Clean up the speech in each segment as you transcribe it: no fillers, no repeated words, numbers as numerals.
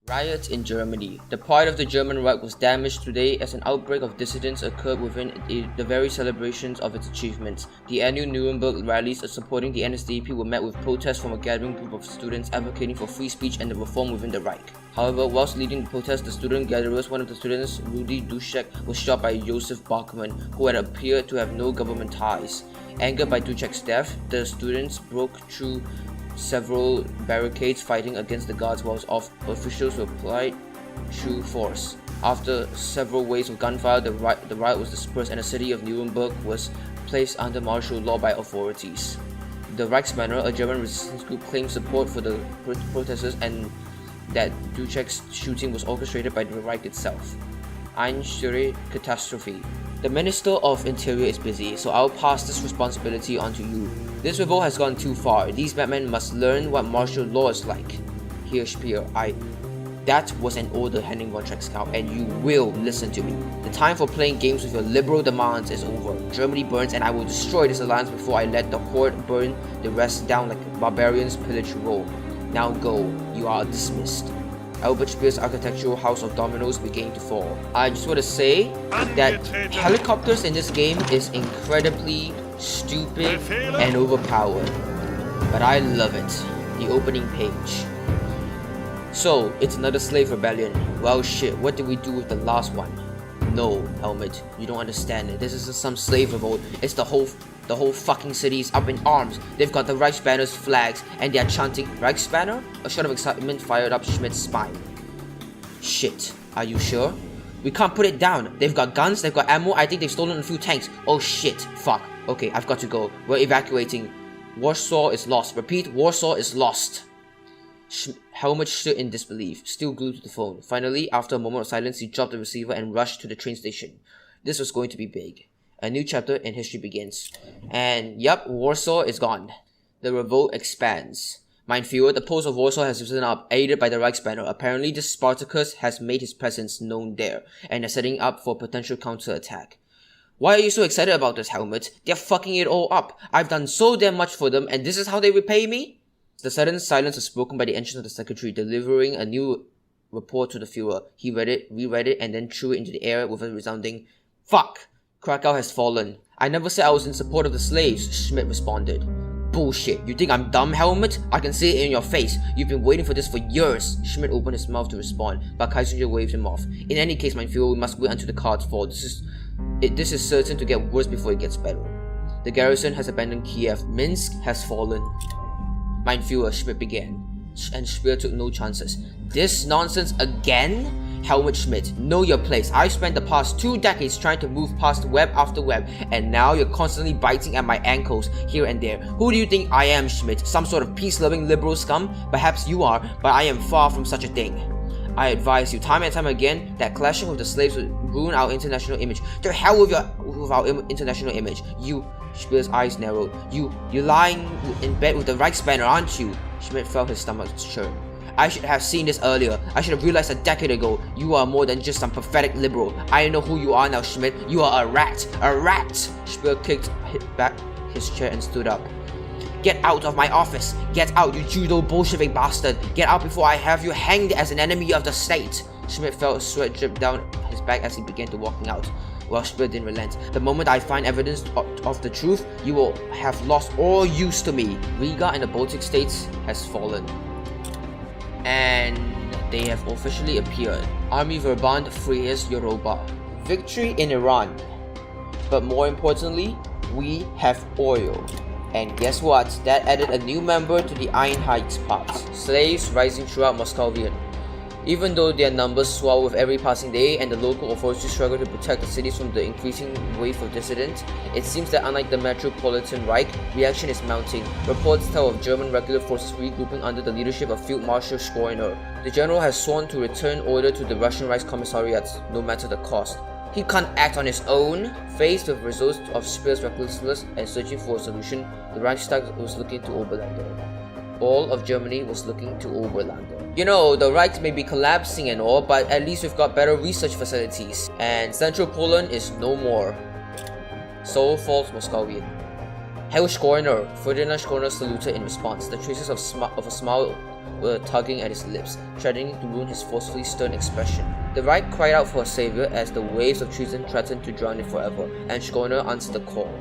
Riots in Germany. The pride of the German Reich was damaged today as an outbreak of dissidents occurred within the very celebrations of its achievements. The annual Nuremberg rallies supporting the NSDAP were met with protests from a gathering group of students advocating for free speech and the reform within the Reich. However, whilst leading the protest, the student gatherers, one of the students, Rudi Dušek, was shot by Josef Bachmann, who had appeared to have no government ties. Angered by Dušek's death, the students broke through several barricades fighting against the guards whilst officials were applied through force. After several waves of gunfire, the riot was dispersed and the city of Nuremberg was placed under martial law by authorities. The Reichsbanner, a German resistance group, claimed support for the protesters and that Dušek's shooting was orchestrated by the Reich itself. Eine Katastrophe. The Minister of Interior is busy, so I'll pass this responsibility on to you. This revolt has gone too far. These batmen must learn what martial law is like. Here, Speer, that was an order, Henning von Treckskau, and you will listen to me. The time for playing games with your liberal demands is over. Germany burns, and I will destroy this alliance before I let the horde burn the rest down like barbarians pillage Rome. Now go. You are dismissed. Albert Speer's architectural house of dominoes began to fall. I just want to say that helicopters in this game is incredibly stupid and overpowered, but I love it. The opening page. So, it's another slave rebellion. Well shit, what did we do with the last one? No, Helmut, you don't understand it. This isn't some slave revolt. It's the whole fucking city is up in arms. They've got the Reichsbanner's flags and they are chanting Reichsbanner? A shot of excitement fired up Schmidt's spine. Shit, are you sure? We can't put it down. They've got guns, they've got ammo, I think they've stolen a few tanks. Oh shit, fuck. Okay, I've got to go. We're evacuating. Warsaw is lost. Repeat, Warsaw is lost. Helmut stood in disbelief, still glued to the phone. Finally, after a moment of silence, he dropped the receiver and rushed to the train station. This was going to be big. A new chapter in history begins. And yep, Warsaw is gone. The revolt expands. Mein Führer, the post of Warsaw has risen up, aided by the Reichsbanner. Apparently, the Spartacus has made his presence known there, and is setting up for potential counterattack. Why are you so excited about this, Helmut? They're fucking it all up. I've done so damn much for them, and this is how they repay me? The sudden silence was broken by the entrance of the secretary, delivering a new report to the Führer. He read it, reread it, and then threw it into the air with a resounding, "Fuck! Krakow has fallen. I never said I was in support of the slaves," Schmidt responded. "Bullshit. You think I'm dumb, Helmut? I can see it in your face. You've been waiting for this for years." Schmidt opened his mouth to respond, but Kiesinger waved him off. "In any case, mein Führer, we must wait until the cards fall. This is certain to get worse before it gets better. The garrison has abandoned Kiev. Minsk has fallen." "Mein Führer," Schmidt began, and Speer took no chances. "This nonsense again? Helmut Schmidt, know your place. I've spent the past 2 decades trying to move past web after web, and now you're constantly biting at my ankles here and there. Who do you think I am, Schmidt? Some sort of peace-loving liberal scum? Perhaps you are, but I am far from such a thing. I advise you time and time again that clashing with the slaves would ruin our international image. To hell with our international image. You..." Speer's eyes narrowed. You're lying in bed with the Reichsbanner, aren't you?" Schmidt felt his stomach churn. "I should have seen this earlier. I should have realized a decade ago. You are more than just some pathetic liberal. I know who you are now, Schmidt. You are a rat. A rat!" Speer kicked back his chair and stood up. "Get out of my office. Get out, you judo Bolshevik bastard. Get out before I have you hanged as an enemy of the state." Schmidt felt sweat drip down his back as he began to walking out. Well, Speer didn't relent. "The moment I find evidence of the truth, you will have lost all use to me." Riga and the Baltic states has fallen. And they have officially appeared. Army Verband Freies Europa. Victory in Iran. But more importantly, we have oil. And guess what? That added a new member to the Einheitspact. Slaves rising throughout Moscovian. Even though their numbers swell with every passing day and the local authorities struggle to protect the cities from the increasing wave of dissidents, it seems that unlike the Metropolitan Reich, reaction is mounting. Reports tell of German regular forces regrouping under the leadership of Field Marshal Schorner. The general has sworn to return order to the Russian Reichskommissariats, no matter the cost. He can't act on his own. Faced with results of Speer's recklessness and searching for a solution, the Reichstag was looking to Oberlander. All of Germany was looking to Oberlander. You know, the Reich may be collapsing and all, but at least we've got better research facilities. And Central Poland is no more. So falls Moscovian. Herr Schorner, Ferdinand Schorner saluted in response. The traces of a smile were tugging at his lips, threatening to ruin his forcefully stern expression. The Reich cried out for a savior as the waves of treason threatened to drown it forever, and Schorner answered the call.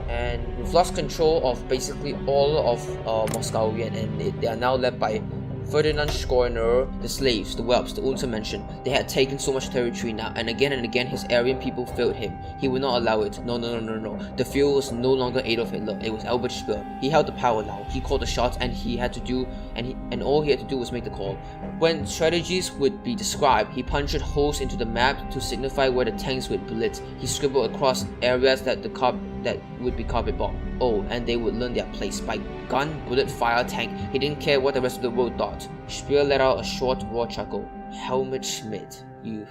And we've lost control of basically all of Moskowian, and they are now led by Ferdinand Schorner, the slaves, the whelps, the Untermenschen. They had taken so much territory now, and again his Aryan people failed him. He would not allow it. No. The Führer was no longer Adolf Hitler. It was Albert Speer. He held the power now. He called the shots, and all he had to do was make the call. When strategies would be described, he punctured holes into the map to signify where the tanks would blitz. He scribbled across areas that would be carpet bombed. Oh, and they would learn their place by gun, bullet, fire, tank. He didn't care what the rest of the world thought. Speer let out a short, raw chuckle. Helmut Schmidt, you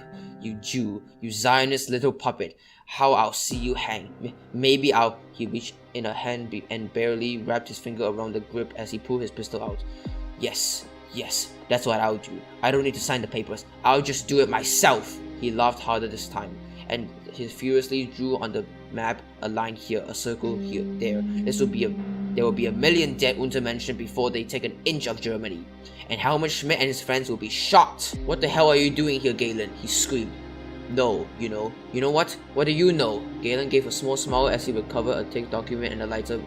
Jew, you Zionist little puppet. How I'll see you hang. Maybe I'll... He reached in a hand and barely wrapped his finger around the grip as he pulled his pistol out. Yes, that's what I'll do. I don't need to sign the papers. I'll just do it myself. He laughed harder this time, and he furiously drew on the map a line here, a circle here, there. There will be a million dead Untermenschen before they take an inch of Germany. And Helmut Schmidt and his friends will be shot. What the hell are you doing here, Galen? He screamed. No, you know what? What do you know? Galen gave a small smile as he recovered a thick document and a lighter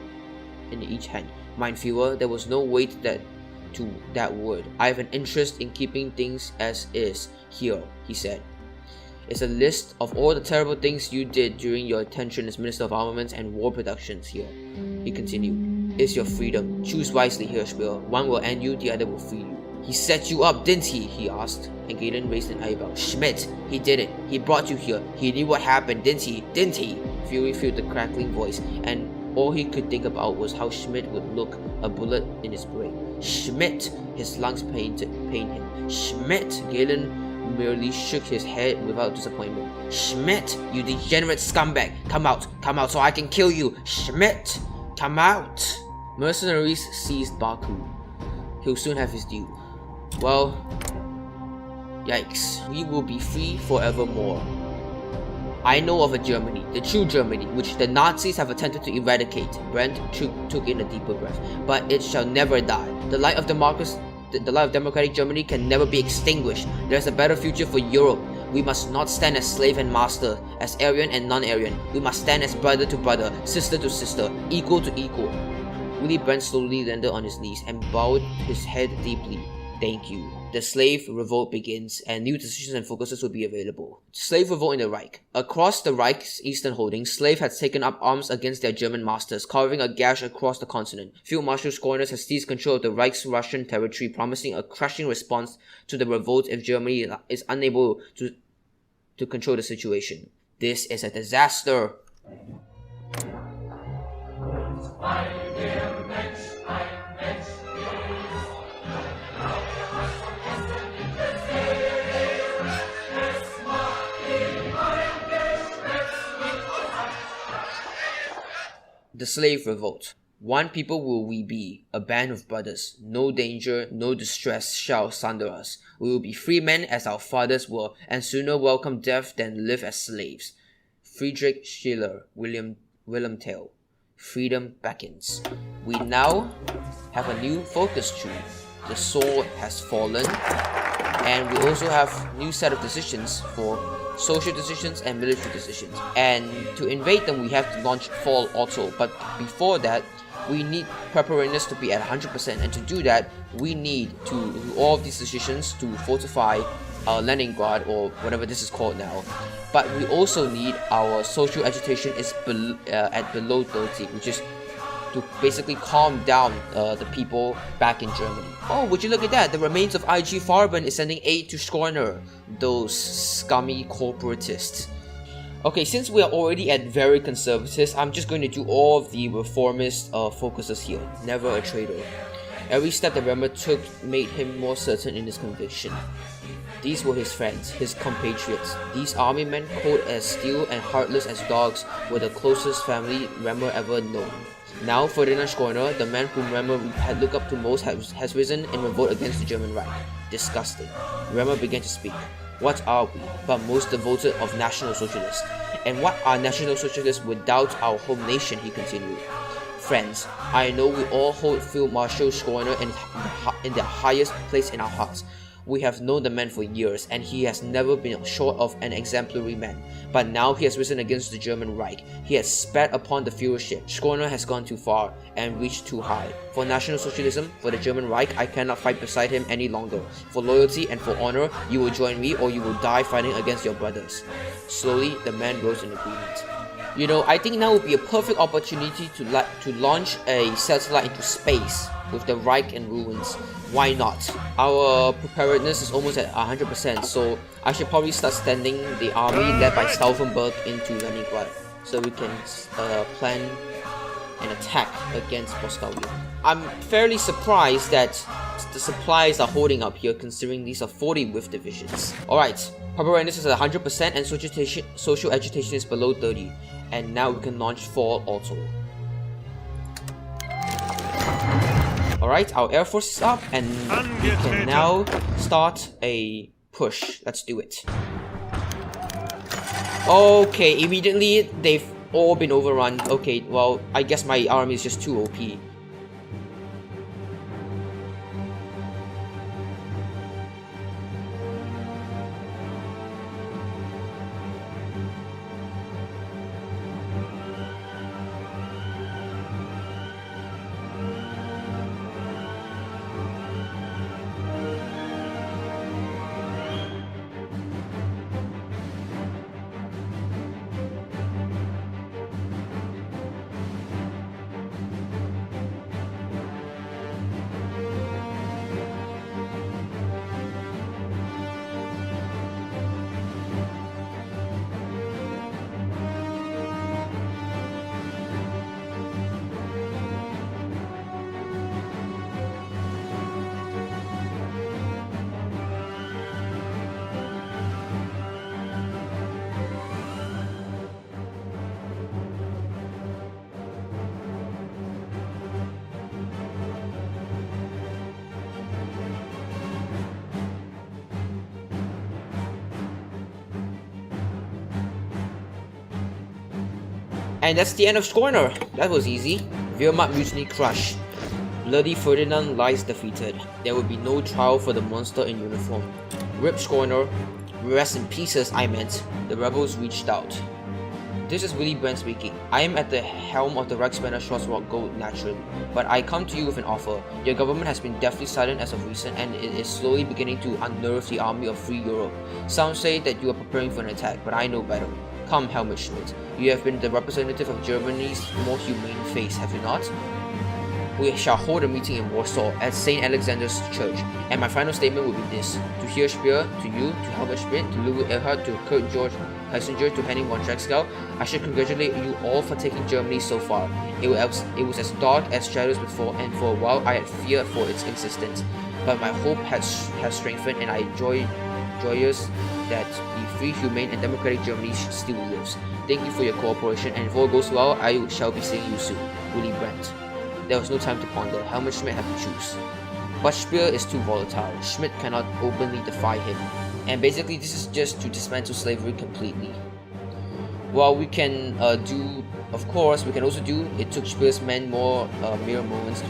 in each hand. Mein Führer, there was no weight to that word. I have an interest in keeping things as is. Here, he said. It's a list of all the terrible things you did during your tenure as Minister of Armaments and War Productions here. He continued. It's your freedom. Choose wisely here, Speer. One will end you, the other will free you. He set you up, didn't he asked. And Galen raised an eyebrow. Schmidt, he did it. He brought you here. He knew what happened, didn't he? Fury filled the crackling voice, and all he could think about was how Schmidt would look, a bullet in his brain. Schmidt! His lungs pained him. Schmidt! Galen merely shook his head without disappointment. Schmidt, you degenerate scumbag! Come out so I can kill you! Schmidt! Come out! Mercenaries seized Baku. He'll soon have his due. Well, yikes. We will be free forevermore. I know of a Germany, the true Germany, which the Nazis have attempted to eradicate. Brent took in a deeper breath. But it shall never die. The light of democratic Germany can never be extinguished. There's a better future for Europe. We must not stand as slave and master, as Aryan and non-Aryan. We must stand as brother to brother, sister to sister, equal to equal. Willy Brandt slowly landed on his knees and bowed his head deeply. Thank you. The slave revolt begins, and new decisions and focuses will be available. Slave revolt in the Reich. Across the Reich's eastern holdings, slaves had taken up arms against their German masters, carving a gash across the continent. Field Marshal Schorner has seized control of the Reich's Russian territory, promising a crushing response to the revolt if Germany is unable to control the situation. This is a disaster. The slave revolt. One people will we be, a band of brothers. No danger, no distress shall sunder us. We will be free men as our fathers were, and sooner welcome death than live as slaves. Friedrich Schiller, William Tell. Freedom beckons. We now have a new focus tree. The sword has fallen, and we also have a new set of decisions for social decisions and military decisions. And to invade them, we have to launch Fall Auto. But before that, we need preparedness to be at 100%. And to do that, we need to do all of these decisions to fortify Leningrad, or whatever this is called now. But we also need our social agitation is at below 30, which is to basically calm down the people back in Germany. Oh, would you look at that? The remains of IG Farben is sending aid to Schorner. Those scummy corporatists. Okay, since we are already at very conservatives, I'm just going to do all of the reformist focuses here. Never a traitor. Every step that Bremer took made him more certain in his conviction. These were his friends, his compatriots. These army men, cold as steel and heartless as dogs, were the closest family Bremer ever known. Now, Ferdinand Schorner, the man whom Bremer had looked up to most, has risen in revolt against the German Reich. Disgusting. Bremer began to speak. What are we, but most devoted of National Socialists? And what are National Socialists without our home nation, he continued. friends. I know we all hold Field Marshal Schorner in the highest place in our hearts. We have known the man for years, and he has never been short of an exemplary man. But now he has risen against the German Reich. He has spat upon the Führership. Schorner has gone too far and reached too high. For National Socialism, for the German Reich, I cannot fight beside him any longer. For loyalty and for honor, you will join me or you will die fighting against your brothers. Slowly, the man rose in agreement. You know, I think now would be a perfect opportunity to launch a satellite into space with the Reich in ruins. Why not? Our preparedness is almost at 100%, so I should probably start sending the army led by Stauffenberg into Leningrad, so we can plan an attack against Moscow. I'm fairly surprised that the supplies are holding up here, considering these are 40 with divisions. Alright, preparedness is at 100% and social agitation is below 30. And now we can launch fall also. Alright, our air force is up and we can now start a push. Let's do it. Okay, immediately they've all been overrun. Okay, well, I guess my army is just too OP. And that's the end of Schorner. That was easy. Wehrmacht mutiny crushed. Bloody Ferdinand lies defeated. There will be no trial for the monster in uniform. Rip Schorner. Rest in pieces, I meant. The rebels reached out. This is Willy Brandt speaking. I am at the helm of the Reichsbanner Schwarzwald Gold naturally, but I come to you with an offer. Your government has been deathly silent as of recent, and it is slowly beginning to unnerve the army of free Europe. Some say that you are preparing for an attack, but I know better. Come, Helmut Schmidt. You have been the representative of Germany's more humane face, have you not? We shall hold a meeting in Warsaw at St. Alexander's Church, and my final statement will be this. To Herr Speer, to you, to Helmut Schmidt, to Ludwig Erhard, to Kurt George Heisinger, to Henning von Schreckskau, I should congratulate you all for taking Germany so far. It was as dark as shadows before, and for a while I had feared for its existence. But my hope has strengthened, and I enjoy joyous that the free, humane, and democratic Germany still lives. Thank you for your cooperation, and if all goes well, I shall be seeing you soon. Willy Brandt. There was no time to ponder. Helmut Schmidt had to choose. But Speer is too volatile. Schmidt cannot openly defy him. And basically, this is just to dismantle slavery completely. Well, we can do, of course, we can also do, it took Speer's men mere moments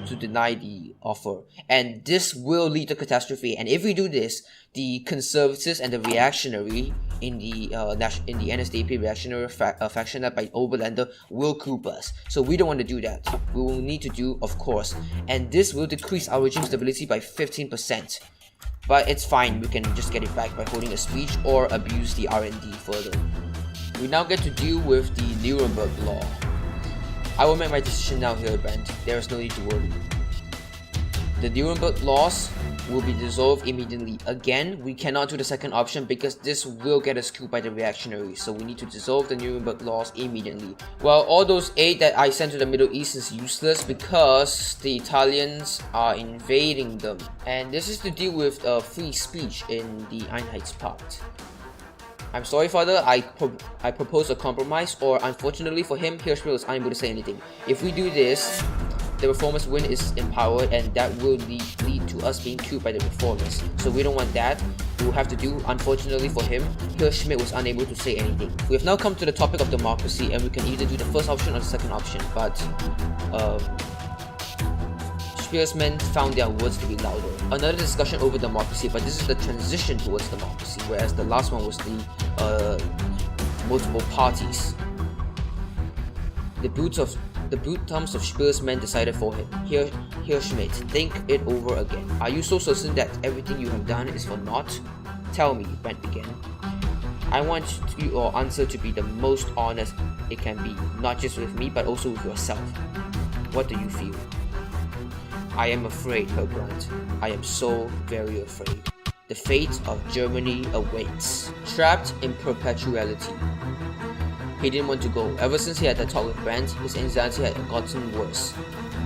to deny the offer. And this will lead to catastrophe. And if we do this, the conservatives and the reactionary in the NSDAP reactionary faction led by Oberländer will coup us. So we don't want to do that. We will need to do, of course. And this will decrease our regime stability by 15%. But it's fine, we can just get it back by holding a speech or abuse the R&D further. We now get to deal with the Nuremberg Law. I will make my decision now, Hildebrand. There is no need to worry. The Nuremberg laws will be dissolved immediately. Again, we cannot do the second option because this will get us killed by the reactionaries, so we need to dissolve the Nuremberg laws immediately. Well, all those aid that I sent to the Middle East is useless because the Italians are invading them. And this is to deal with free speech in the Einheitspact. I'm sorry, Father, I propose a compromise, or unfortunately for him, Hirschfeld is unable to say anything. If we do this, the reformers win is empowered, and that will lead to us being killed by the reformers. So we don't want that. will have to do. Unfortunately for him, Herr Schmidt was unable to say anything. We have now come to the topic of democracy, and we can either do the first option or the second option, but Speer's men found their words to be louder. Another discussion over democracy, but this is the transition towards democracy, whereas the last one was the multiple parties. The boot thumbs of Speer's men decided for him. Herr Schmidt, think it over again. Are you so certain that everything you have done is for naught? Tell me, Brent began. I want your answer to be the most honest it can be, not just with me, but also with yourself. What do you feel? I am afraid, Herr Brandt. I am so very afraid. The fate of Germany awaits. Trapped in perpetuality. He didn't want to go. Ever since he had that talk with Brandt, his anxiety had gotten worse.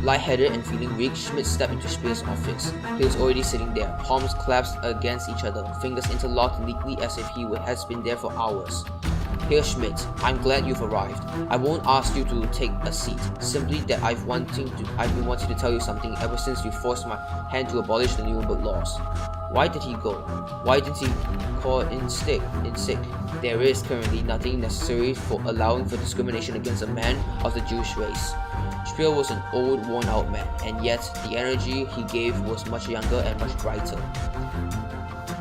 Lightheaded and feeling weak, Schmidt stepped into Speer's office. He was already sitting there, palms clasped against each other, fingers interlocked neatly as if he has been there for hours. Herr Schmidt, I'm glad you've arrived. I won't ask you to take a seat, simply that I've been wanting to tell you something ever since you forced my hand to abolish the Nuremberg laws. Why did he go? Why didn't he call in sick? There is currently nothing necessary for allowing for discrimination against a man of the Jewish race. Speer was an old, worn-out man, and yet the energy he gave was much younger and much brighter.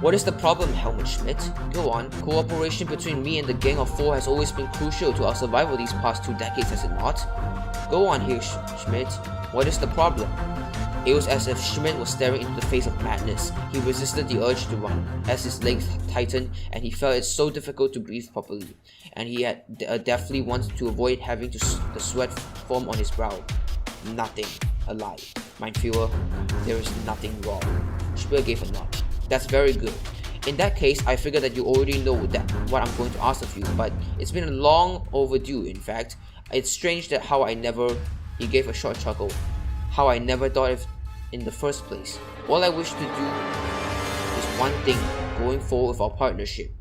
What is the problem, Helmut Schmidt? Go on. Cooperation between me and the Gang of Four has always been crucial to our survival these past 2 decades, has it not? Go on here, Schmidt. What is the problem? It was as if Schmidt was staring into the face of madness. He resisted the urge to run, as his legs tightened, and he felt it so difficult to breathe properly. And he had definitely wanted to avoid having the sweat form on his brow. Nothing. A lie. Mein Führer, there is nothing wrong. Speer gave a nod. That's very good. In that case, I figure that you already know what I'm going to ask of you, but it's been long overdue, in fact. It's strange that he gave a short chuckle, how I never thought of in the first place. All I wish to do is one thing, going forward with our partnership.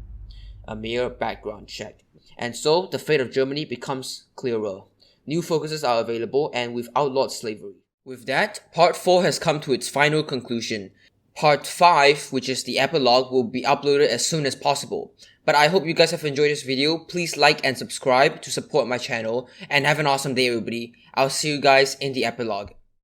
A mere background check. And so, the fate of Germany becomes clearer. New focuses are available, and we've outlawed slavery. With that, Part 4 has come to its final conclusion. Part 5, which is the epilogue, will be uploaded as soon as possible. But I hope you guys have enjoyed this video. Please like and subscribe to support my channel, and have an awesome day, everybody. I'll see you guys in the epilogue.